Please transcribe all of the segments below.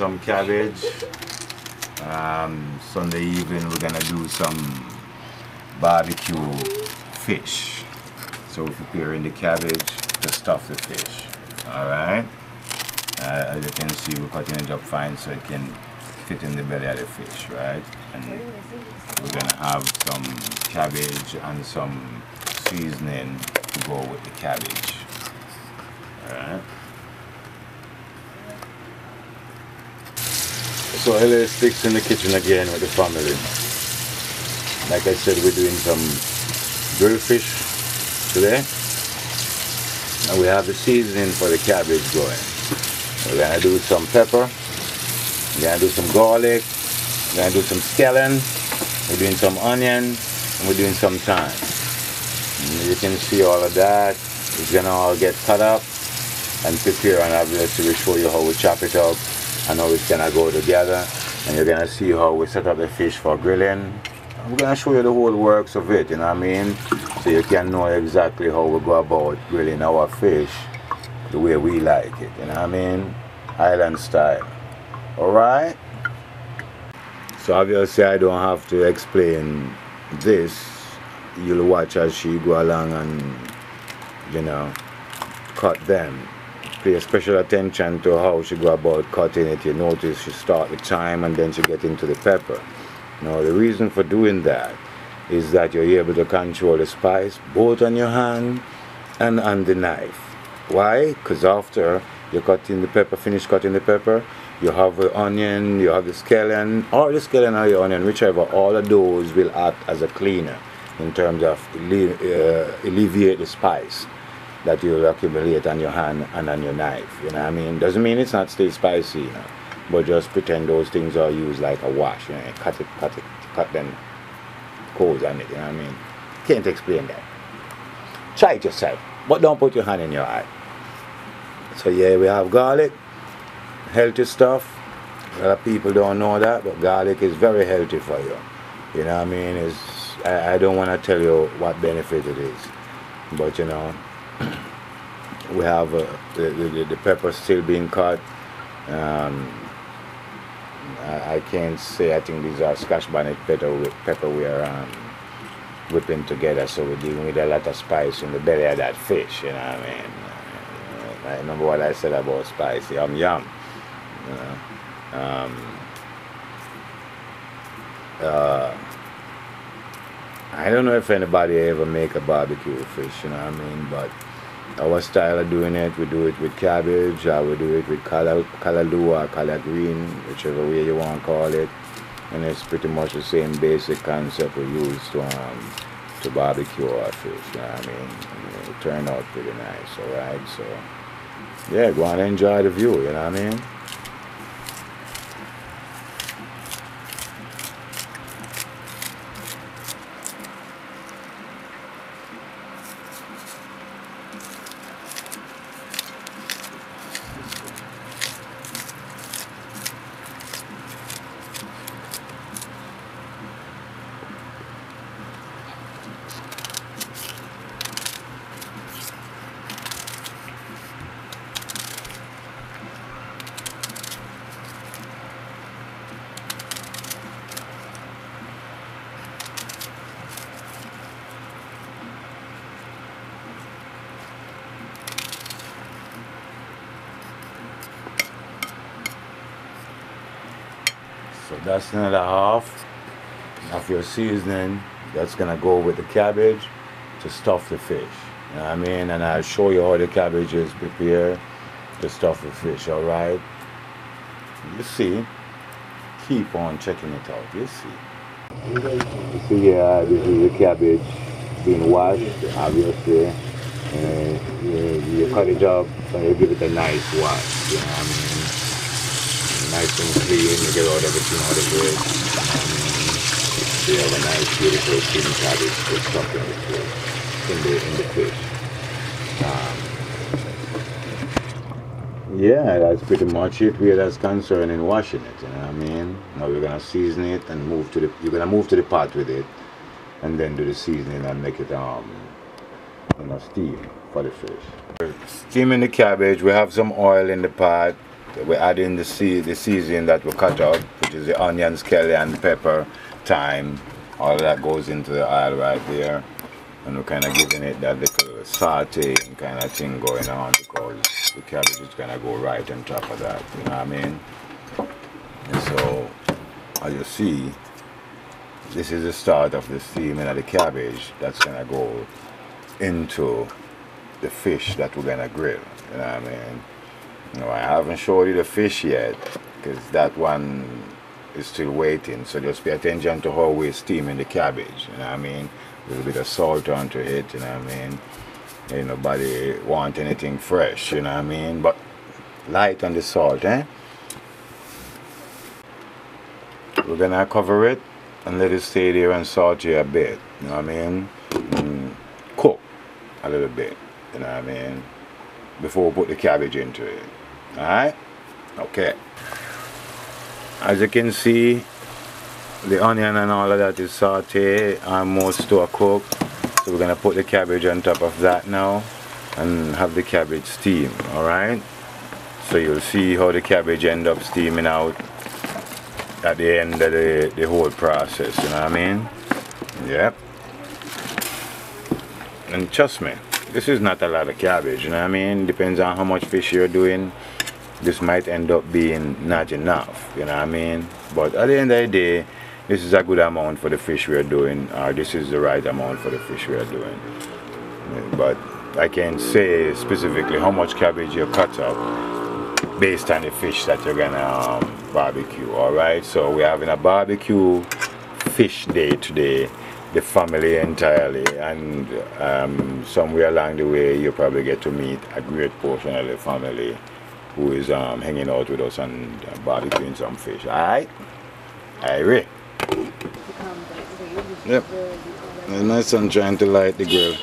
some cabbage. Sunday evening we're gonna do some barbecue fish. So we're preparing the cabbage to stuff the fish. Alright. As you can see, we're cutting it up fine so it can fit in the belly of the fish, right? And we're gonna have some cabbage and some seasoning to go with the cabbage. Alright. So L.A STIXX in the kitchen again with the family. Like I said, we're doing some grilled fish today. And we have the seasoning for the cabbage going. We're gonna do some pepper. We're gonna do some garlic. We're gonna do some scallion. We're doing some onion. And we're doing some thyme. And you can see all of that. It's gonna all get cut up and prepare, and obviously we'll show you how we chop it up and how it's gonna go together. And you're gonna see how we set up the fish for grilling. I'm gonna show you the whole works of it, you know what I mean? So you can know exactly how we go about grilling our fish the way we like it, you know what I mean? Island style. Alright? So obviously I don't have to explain this. You'll watch as she go along and, you know, cut them. Pay special attention to how she go about cutting it. You notice she start with thyme and then she get into the pepper. Now the reason for doing that is that you're able to control the spice both on your hand and on the knife. Why? Because after you cutting the pepper, finish cutting the pepper, you have the onion, you have the scallion, or the scallion or the onion, whichever. All of those will act as a cleaner in terms of alleviate the spice that you'll accumulate on your hand and on your knife. You know what I mean? Doesn't mean it's not still spicy, you know, but just pretend those things are used like a wash. You know, cut them coals on it. You know what I mean? Can't explain that. Try it yourself, but don't put your hand in your eye. So yeah, we have garlic, healthy stuff. A lot of people don't know that, but garlic is very healthy for you. You know what I mean? I don't want to tell you what benefit it is, but you know, we have the pepper still being cut. I can't say, I think these are Scotch bonnet pepper we are whipping together, so we're dealing with a lot of spice in the belly of that fish, you know what I mean? I remember what I said about spice, yum yum. You know? I don't know if anybody ever make a barbecue fish, you know what I mean, but our style of doing it, we do it with cabbage, or we do it with callaloo or collard green, whichever way you want to call it. And it's pretty much the same basic concept we use to barbecue our fish, you know what I mean? It turned out pretty nice, alright? So, yeah, go on and enjoy the view, you know what I mean? So that's another half of your seasoning that's gonna go with the cabbage to stuff the fish. You know what I mean? And I'll show you how the cabbage is prepared to stuff the fish, alright? You see. Keep on checking it out, you see. You see here, this is the cabbage being washed, obviously. You cut it up and you give it a nice wash, you know what I mean? Nice and clean, you get all everything out of it. So you have a nice, beautiful clean cabbage to stuff in the fish. Yeah, that's pretty much it where that's concerned in washing it, you know what I mean? Now we're gonna season it and you're gonna move to the pot with it and then do the seasoning and make it steam for the fish. Steaming the cabbage, we have some oil in the pot. we add in the seasoning that we cut up, which is the onions, scallion, pepper, thyme. All of that goes into the oil right there, and we're kind of giving it that little saute kind of thing going on, because the cabbage is gonna go right on top of that, you know what I mean? And so, as you see, this is the start of the steaming of the cabbage that's gonna go into the fish that we're gonna grill, you know what I mean? You know, I haven't showed you the fish yet, because that one is still waiting, so just pay attention to how we're steaming the cabbage, you know what I mean? A little bit of salt onto it, you know what I mean? Ain't nobody want anything fresh, you know what I mean? But light on the salt, eh? We're gonna cover it and let it stay there and saute a bit, you know what I mean? Cook a little bit, you know what I mean? Before we put the cabbage into it. Alright? Okay. As you can see, the onion and all of that is sauteed, almost to a cook. So we're gonna put the cabbage on top of that now and have the cabbage steam, alright? So you'll see how the cabbage end up steaming out at the end of the whole process, you know what I mean? Yep. And trust me, this is not a lot of cabbage, you know what I mean? Depends on how much fish you're doing. This might end up being not enough, you know what I mean? But at the end of the day, this is a good amount for the fish we're doing, or this is the right amount for the fish we're doing. But I can't say specifically how much cabbage you cut up based on the fish that you're gonna barbecue, alright? So we're having a barbecue fish day today, the family entirely, and somewhere along the way you probably get to meet a great portion of the family who is hanging out with us and barbecuing some fish. Alright? Alright. Yep. And my son trying to light the grill.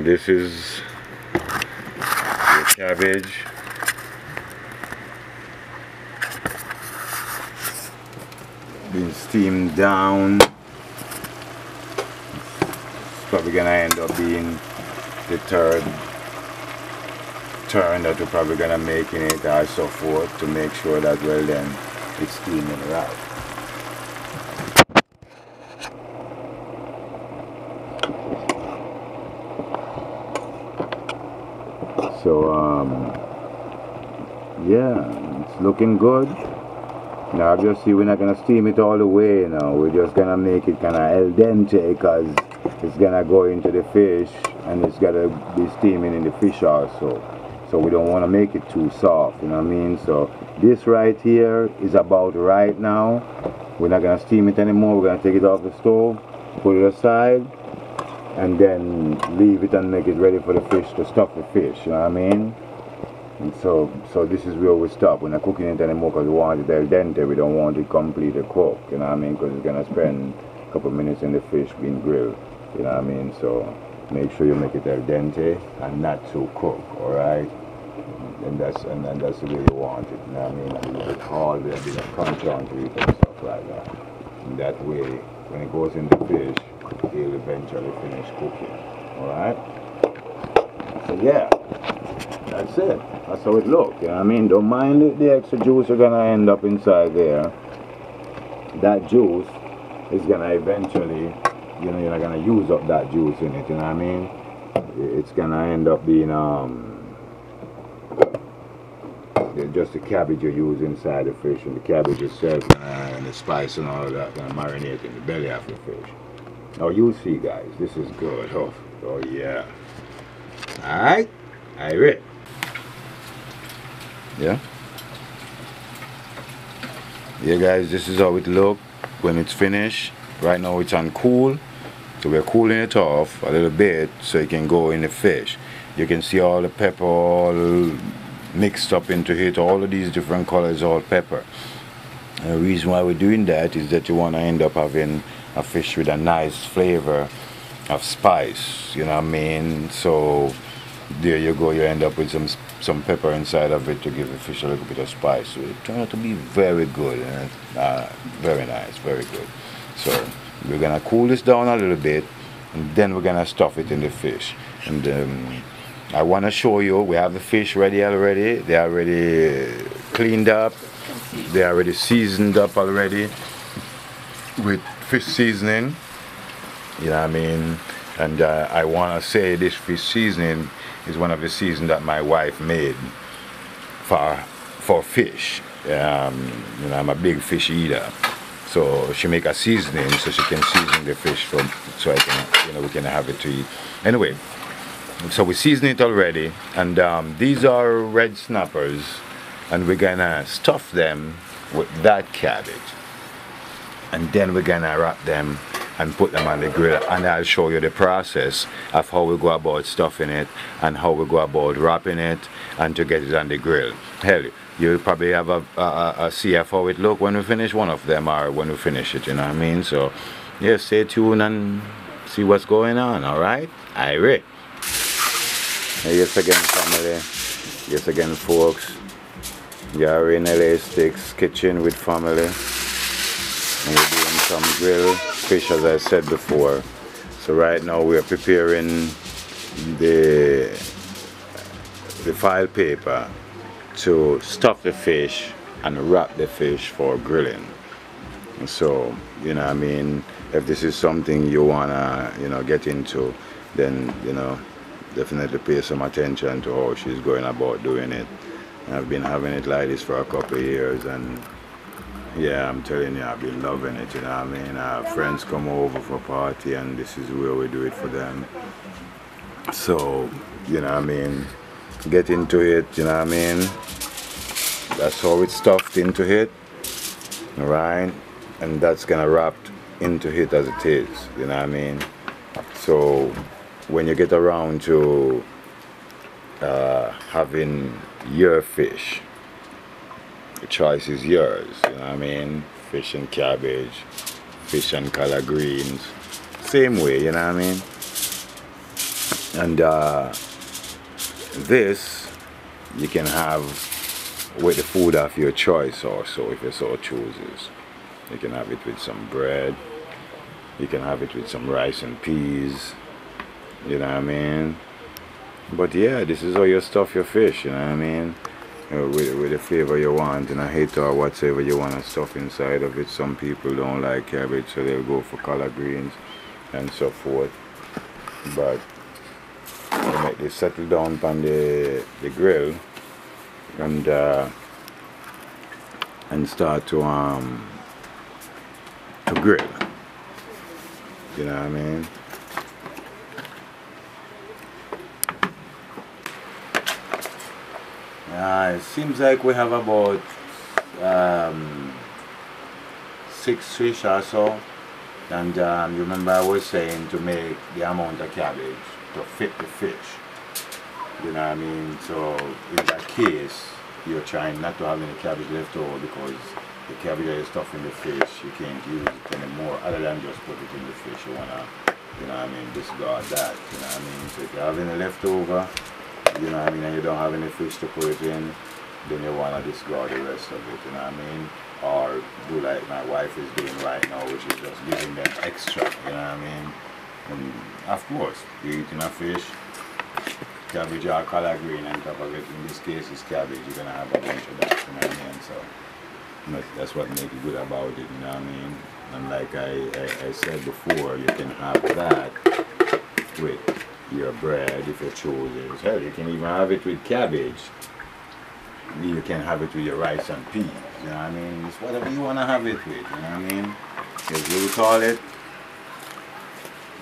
This is the cabbage. Been steamed down. It's probably gonna end up being the third turn that we're probably gonna make in it, or so forth, to make sure that, well, then it's steaming right. So yeah, it's looking good. Now obviously we're not gonna steam it all the way, you know. We're just gonna make it kinda al dente, because it's gonna go into the fish and it's gotta be steaming in the fish also. So we don't wanna make it too soft, you know what I mean? So this right here is about right now. We're not gonna steam it anymore. We're gonna take it off the stove, put it aside, and then leave it and make it ready for the fish, to stuff the fish, you know what I mean? And so this is where we stop. We're not cooking it anymore because we want it al dente. We don't want it completely cooked, you know what I mean? Because it's gonna spend a couple minutes in the fish being grilled, you know what I mean? So make sure you make it al dente and not too cooked, alright? And that's the way you want it, you know what I mean? And you put all the bit of crunch onto it and stuff like that. And that way, when it goes in the fish, it'll eventually finish cooking, alright? So yeah, that's it. That's how it looks, you know what I mean? Don't mind the extra juice you're gonna end up inside there. That juice is gonna eventually, you know, you're not gonna use up that juice in it, you know what I mean? It's gonna end up being just the cabbage you use inside the fish, and the cabbage itself and the spice and all of that gonna marinate in the belly of the fish. Now you see, guys, this is good. Oh yeah. Alright? Alright. Yeah? Yeah, guys, this is how it looks when it's finished. Right now it's on cool, so we're cooling it off a little bit so it can go in the fish. You can see all the pepper all mixed up into it, all of these different colors, all pepper. And the reason why we're doing that is that you want to end up having a fish with a nice flavor of spice, you know what I mean? So there you go, you end up with some pepper inside of it to give the fish a little bit of spice. So it turned out to be very good, and very nice, very good. So we're gonna cool this down a little bit, and then we're gonna stuff it in the fish. And I want to show you, we have the fish ready already. They are already cleaned up, they are already seasoned up already with fish seasoning, you know what I mean? And I want to say this fish seasoning is one of the seasons that my wife made for fish. You know, I'm a big fish eater, so she make a seasoning so she can season the fish so I can, you know, we can have it to eat. Anyway, so we season it already, and these are red snappers, and we're gonna stuff them with that cabbage, and then we're gonna wrap them and put them on the grill, and I'll show you the process of how we go about stuffing it and how we go about wrapping it and to get it on the grill. Hell, you'll probably have a see how it look when we finish one of them, or when we finish it, you know what I mean? So yeah, stay tuned and see what's going on. All right, Irate. Yes again, family. Yes again, folks. You are in L.A STIXX kitchen with family, and we're doing some grilled fish, as I said before. So right now we are preparing the file paper to stuff the fish and wrap the fish for grilling. And so, you know what I mean, if this is something you wanna, you know, get into, then, you know, definitely pay some attention to how she's going about doing it. I've been having it like this for a couple of years, and yeah, I'm telling you, I've been loving it, you know what I mean? Our friends come over for a party, and this is where we do it for them. So, you know what I mean, get into it, you know what I mean? That's how it's stuffed into it, alright? And that's gonna wrap into it as it is, you know what I mean? So when you get around to having your fish, the choice is yours, you know what I mean? Fish and cabbage, fish and collard greens, same way, you know what I mean? And this you can have with the food of your choice also, if you so chooses. You can have it with some bread, you can have it with some rice and peas, you know what I mean? But yeah, this is how you stuff your fish, you know what I mean? With the flavor you want, and I hate or whatever you want to stuff inside of it. Some people don't like cabbage, so they'll go for collard greens and so forth. But you make this settle down on the grill and start to grill. You know what I mean? It seems like we have about 6 fish or so, and you remember I was saying to make the amount of cabbage to fit the fish, you know what I mean? So in that case, you're trying not to have any cabbage left over, because the cabbage that you stuff in the fish, you can't use it anymore other than just put it in the fish. You wanna, you know what I mean, discard that, you know what I mean? So if you have any leftover, you know what I mean, and you don't have any fish to put it in, then you want to discard the rest of it, you know what I mean? Or do like my wife is doing right now, which is just giving them extra, you know what I mean? And of course, you're eating a fish, cabbage or collard green on top of it. In this case, it's cabbage. You're going to have a bunch of that, you know what I mean? So that's what makes it good about it, you know what I mean? And like I said before, you can have that with your bread if you choose. Hell, you can even have it with cabbage. You can have it with your rice and peas, you know what I mean? It's whatever you want to have it with, you know what I mean? Here's what we call it,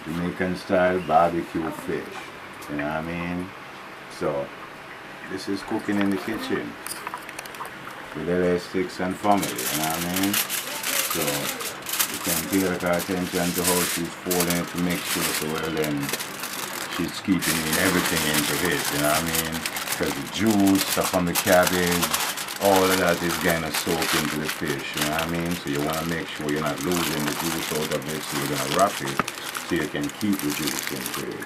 Jamaican style barbecue fish, you know what I mean? So this is cooking in the kitchen with L.A STIXX and family, you know what I mean? So you can pay like attention to how she's folding it to make sure so well then she's keeping everything into it, you know what I mean? Because the juice, stuff on the cabbage, all of that is gonna soak into the fish, you know what I mean? So you wanna make sure you're not losing the juice out of it, so you're gonna wrap it so you can keep the juice into it.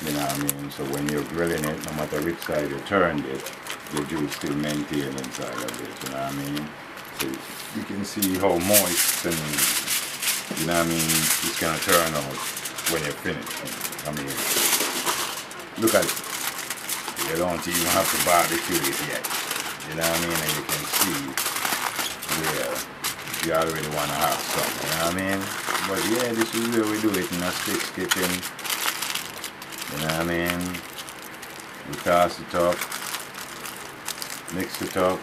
You know what I mean? So when you're grilling it, no matter which side you turned it, the juice still maintained inside of it, you know what I mean? So you can see how moist and, you know what I mean, it's gonna turn out when you're finished. I mean, look at it. You don't even have to barbecue it yet. You know what I mean? And you can see where you already want to have some. You know what I mean? But yeah, this is where we do it in a STIXX kitchen. You know what I mean? We toss it up, mix it up,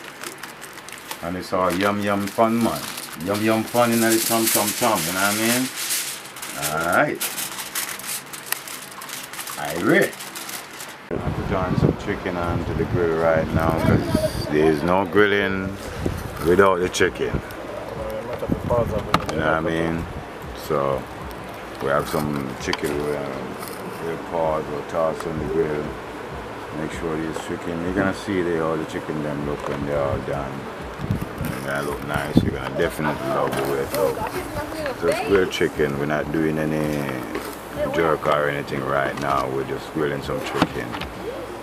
and it's all yum yum fun, man. Yum yum fun in the tom tom tom. You know what I mean? Alright. Alright. I'm putting some chicken onto the grill right now because there is no grilling without the chicken. You know what I mean? So we have some chicken we'll pause or toss on the grill. Make sure these chicken, you're gonna see all the chicken them look when they're all done. They're gonna look nice. You're gonna definitely love the way it looks. So it's grilled chicken. We're not doing any jerk or anything right now. We're just grilling some chicken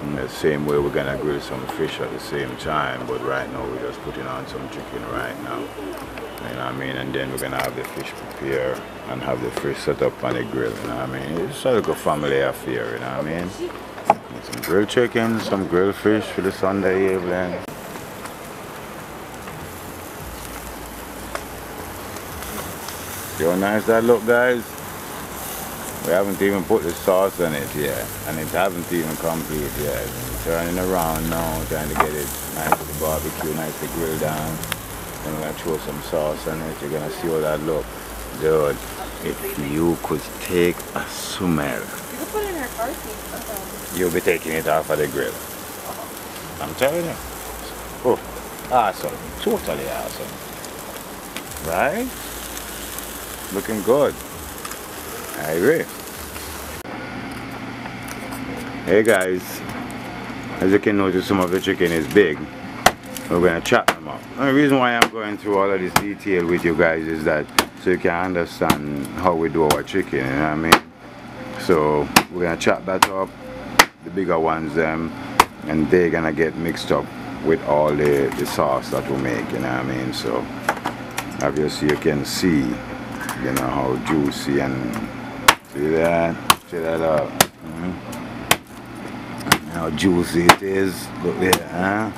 in the same way we're gonna grill some fish at the same time, but right now we're just putting on some chicken right now, you know what I mean? And then we're gonna have the fish prepare and have the fish set up on the grill, you know what I mean? It's like a family affair, you know what I mean? And some grilled chicken, some grilled fish for the Sunday evening. See how nice that look, guys? We haven't even put the sauce on it yet, and it hasn't even complete yet. We're turning around now, trying to get it nice to barbecue, nice to grill down. Then we're gonna throw some sauce on it. You're gonna see how that look. Dude, if you could take a smell, you could put it in her car seat. You'll be taking it off of the grill. I'm telling you. Oh, awesome. Totally awesome. Right? Looking good. I agree. Hey guys, as you can notice, some of the chicken is big. We're going to chop them up. And the reason why I'm going through all of this detail with you guys is that so you can understand how we do our chicken, you know what I mean? So we're going to chop that up, the bigger ones, and they're going to get mixed up with all the sauce that we make, you know what I mean? So obviously you can see, you know, how juicy and see that up. How juicy it is. Look there, huh?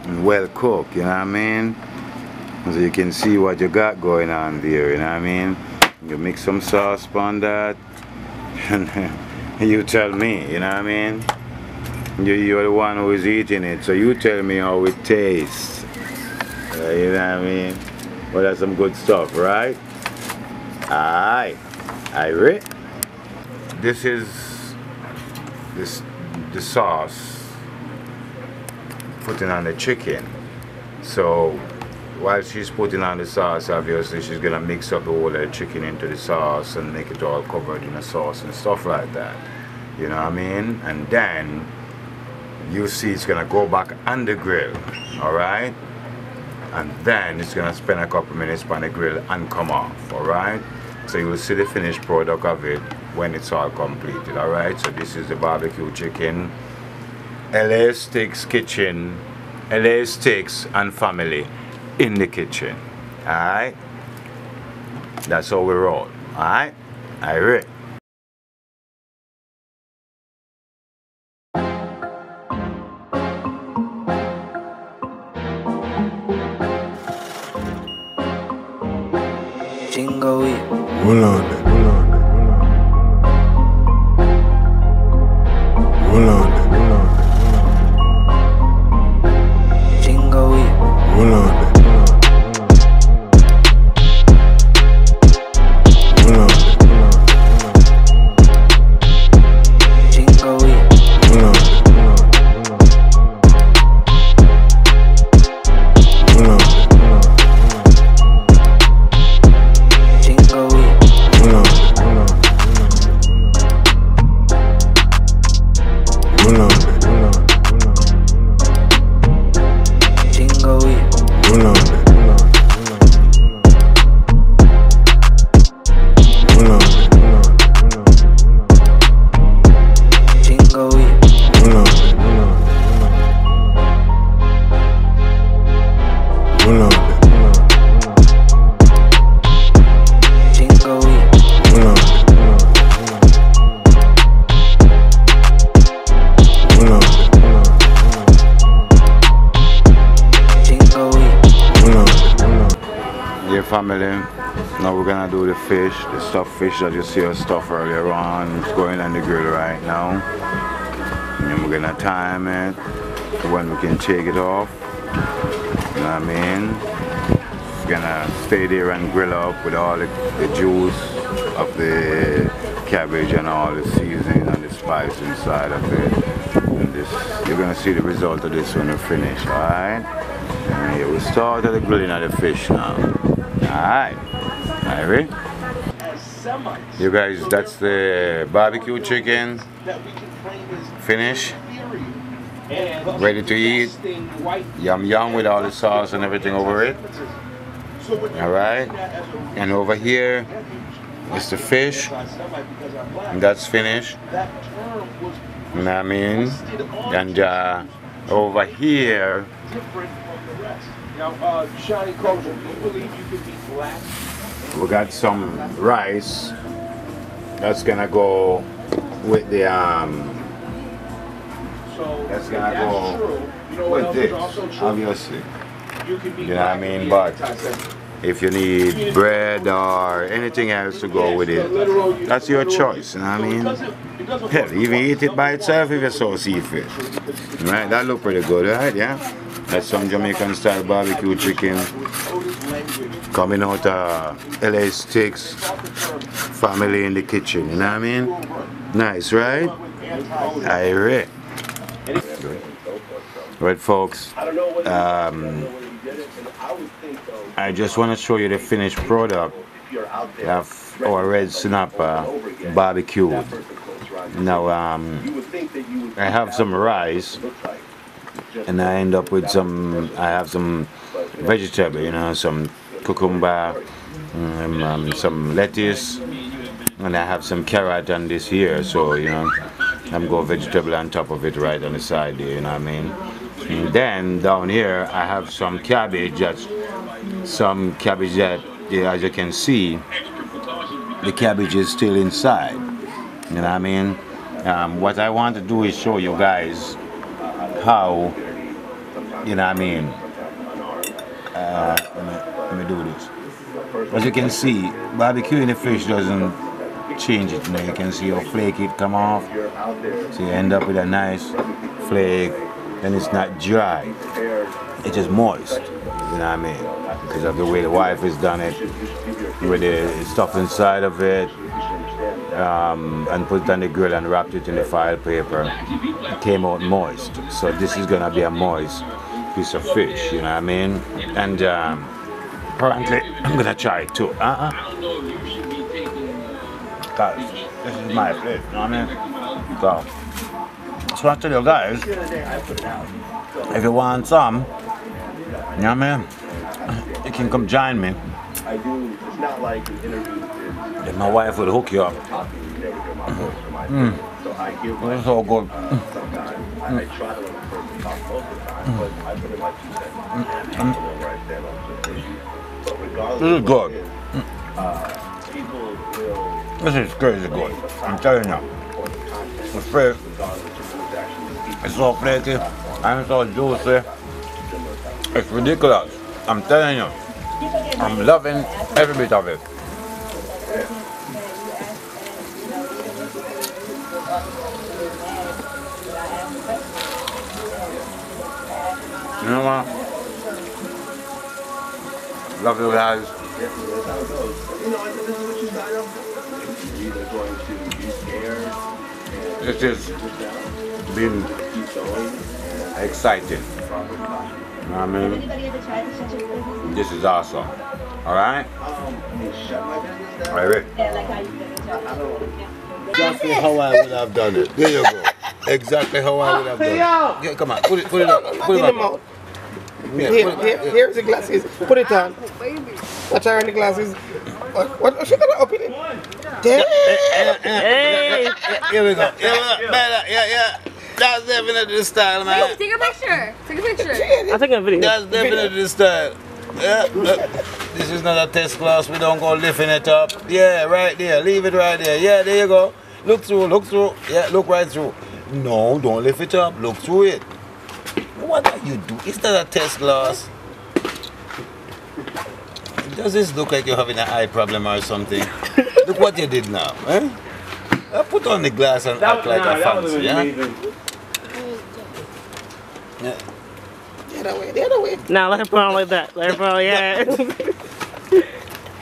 And well cooked, you know what I mean? So you can see what you got going on there, you know what I mean? You mix some sauce on that, and you tell me, you know what I mean? You're the one who is eating it, so you tell me how it tastes. You know what I mean? Well, that's some good stuff, right? Aye. Alright. This is the sauce putting on the chicken. So while she's putting on the sauce, obviously she's gonna mix up the whole of the chicken into the sauce and make it all covered in the sauce and stuff like that. You know what I mean? And then you see it's gonna go back on the grill, alright? And then it's gonna spend a couple minutes on the grill and come off, alright? So you will see the finished product of it when it's all completed, alright? So this is the barbecue chicken, L.A STIXX kitchen, L.A STIXX and family in the kitchen, alright? That's how we roll, alright? Alright. Jingle it. Hold on then. Hold on then. Jingle it. Hold on then. Hold on then. Jingle it. Hold on then. Hold on then. Jingle it. Hold on then. family. Now we're gonna do the fish, the stuffed fish that you see us stuff earlier on. It's going on the grill right now. And we're gonna time it when we can take it off. You know what I mean? It's gonna stay there and grill up with all the juice of the cabbage and all the seasoning and the spice inside of it. And this, you're gonna see the result of this when we finish, alright? And here we start the grilling of the fish now. Alright. Alright. You guys, that's the barbecue chicken. Finish. Ready to eat. Yum yum with all the sauce and everything over it. Alright. And over here is the fish. And that's finished. You know what I mean? And over here, we got some rice that's gonna go with the that's gonna go with this, obviously. You know what I mean? But if you need bread or anything else to go with it, that's your choice, you know what I mean? Hell, even eat it by itself if you saw seafish. Right? That look pretty good, right? Yeah? That's some Jamaican style barbecue chicken coming out of L.A STIXX family in the kitchen, you know what I mean? Nice, right? Alright. Right, folks, I just want to show you the finished product of our red snapper barbecue. Now, I have some rice, and I end up with some, I have some vegetable, you know, some cucumber, some lettuce, and I have some carrot on this here, so, you know, I'm going vegetable on top of it right on the side there, you know what I mean? And then down here I have some cabbage, yeah, as you can see, the cabbage is still inside, you know what I mean? What I want to do is show you guys how, you know what I mean, let me do this. As you can see, barbecuing the fish doesn't change it, you know, you can see how flaky it come off, so you end up with a nice flake, and it's not dry, it's just moist, you know what I mean, because of the way the wife has done it, with the stuff inside of it, and put it on the grill and wrapped it in the foil paper. It came out moist, so this is gonna be a moist piece of fish, you know what I mean, and apparently I'm gonna try it too. Guys, this is my place, you know what I mean? So I tell you guys, if you want some, you know what I mean, you can come join me. Then my wife will hook you up. It's so good. This is good. This is crazy good. I'm telling you. It's so flaky and so juicy. It's ridiculous. I'm telling you. I'm loving every bit of it. You know what? Love you guys. This has been exciting. You know what I mean? This is awesome. Alright? Alright. Exactly how I would have done it. There you go. Exactly how I would have done it. Yeah, come on, put it up. Put it up. Here's the glasses. Put it on. Watch her in the glasses. What? She gonna open it? Damn. Hey. Here we go. Yeah. That's definitely the style, man. Take a picture. Take a picture. I'm taking a video. That's definitely the style. Yeah. This is not a test class. We don't go lifting it up. Yeah, right there. Leave it right there. Yeah, there you go. Look through. Look through. Yeah, look right through. No, don't lift it up. Look through it. What are you doing? It's not a test glass. Does this look like you're having an eye problem or something? Look what you did now, eh? Put on the glass and act like a fancy, yeah? Yeah. The other way. Now let her put on like that. Let her put on, yeah.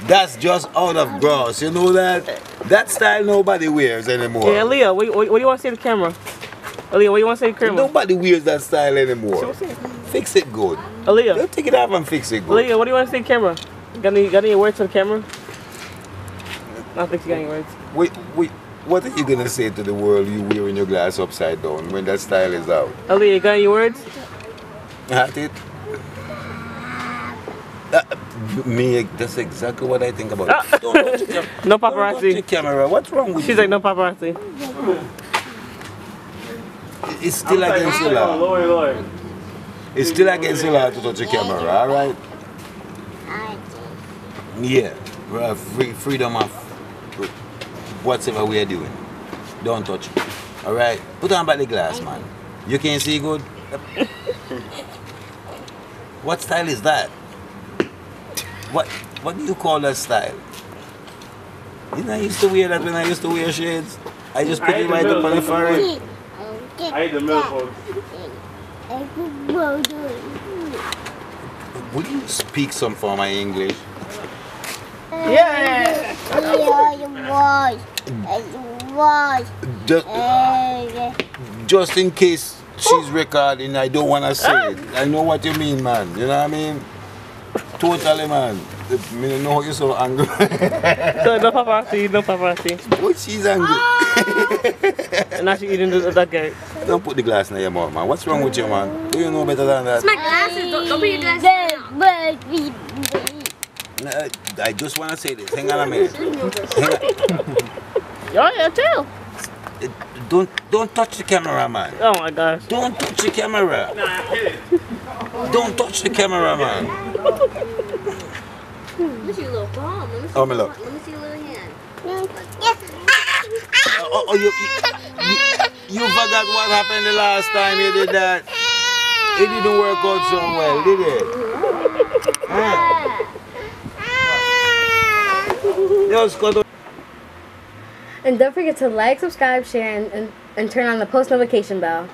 That's just out of gross, you know that? That style nobody wears anymore. Yeah, Leah, what do you want to see the camera? Aaliyah, what do you want to say to the camera? Nobody wears that style anymore. Fix it good. Aaliyah. Don't take it off and fix it good. Aaliyah, what do you want to say to the camera? Got any words to the camera? I don't think you got any words. Wait, what are you going to say to the world you wearing your glass upside down when that style is out? Aaliyah, you got any words? At it? Me, that's exactly what I think about it. Don't touch the No paparazzi. Don't touch the camera. What's wrong with you? She's like, no paparazzi. It's still against the law. Lord. It's still against the law to touch the camera, alright? Yeah. We have freedom of whatever we are doing. Don't touch it. Alright? Put on back the glass, man. You can't see good? What style is that? What do you call that style? You know, I used to wear that when I used to wear shades. I just put it right up on the forehead. I ate the milk, folks. Would you speak some form of English? Yeah! Just in case she's recording, I don't want to say it. I know what you mean, man. You know what I mean? Totally, man. I know how you're so angry. So, no paparazzi, no paparazzi. But she's angry. And now she's eating that guy. Don't put the glass in your mouth, man. What's wrong with you, man? Do you know better than that? It's my glasses. Don't put your glasses down. I just want to say this. Hang on a minute. Yeah, too. Don't touch the camera, man. Oh my gosh. Don't touch the camera. Don't touch the camera, man. Let me see your little palm. Let me see Oh, my love. Let me see your little hand. You forgot what happened the last time you did that. It didn't work out so well, did it? Yo, Scott. And don't forget to like, subscribe, share, and turn on the post notification bell.